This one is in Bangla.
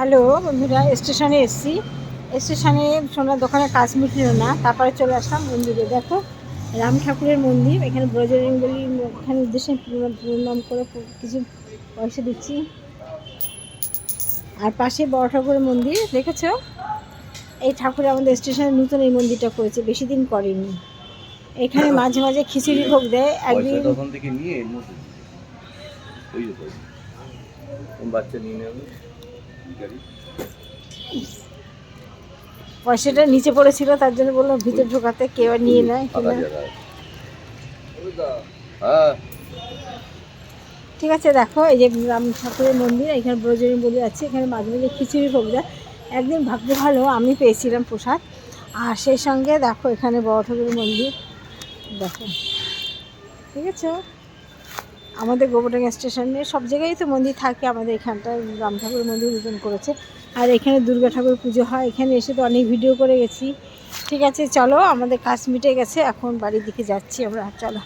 হ্যালো বন্ধুরা, স্টেশনে এসেছি। স্টেশনে সোনার দোকানে কাজ মিটল না, তারপরে চলে আসলাম মন্দিরে। দেখো রাম ঠাকুরের মন্দির, এখানে বজরংবলী ওখানে উদ্দেশ্যে প্রণাম করে কিছু পয়সা দিচ্ছি। আর পাশে বড় ঠাকুরের মন্দির দেখেছো। এই ঠাকুর আমাদের স্টেশনে নতুন এই মন্দিরটা করেছে, বেশি দিন করেনি। এখানে মাঝে মাঝে খিচুড়ি ভোগ দেয়। একদিন বাচ্চা নিয়ে নেবে, পয়সাটা নিচে পড়েছিল, তার জন্য বললাম ভিতর ঢোকাতে, কেউ নিয়ে নেয় কিনা। ঠিক আছে, দেখো এই যে রাম ঠাকুরের মন্দির, এখানে বজরংবলী আছে, এখানে মাঝে মাঝে খিচুড়ি ভোগ দেয়। একদিন ভাগ্য ভালো আমি পেয়েছিলাম প্রসাদ। আর সেই সঙ্গে দেখো এখানে বড় ঠাকুরের মন্দির দেখো, ঠিক আছে। আমাদের গোবরডাঙ্গা স্টেশনে সব জায়গায় তো মন্দির থাকে, আমাদের এখানটায় রাম ঠাকুরের মন্দির নতুন করেছে। আর এখানে দুর্গা ঠাকুর পুজো হয়, এখানে এসে তো অনেক ভিডিও করে গেছি। ঠিক আছে, চলো, আমাদের কাজ মিটে গেছে, এখন বাড়ির দিকে যাচ্ছি আমরা, চলো।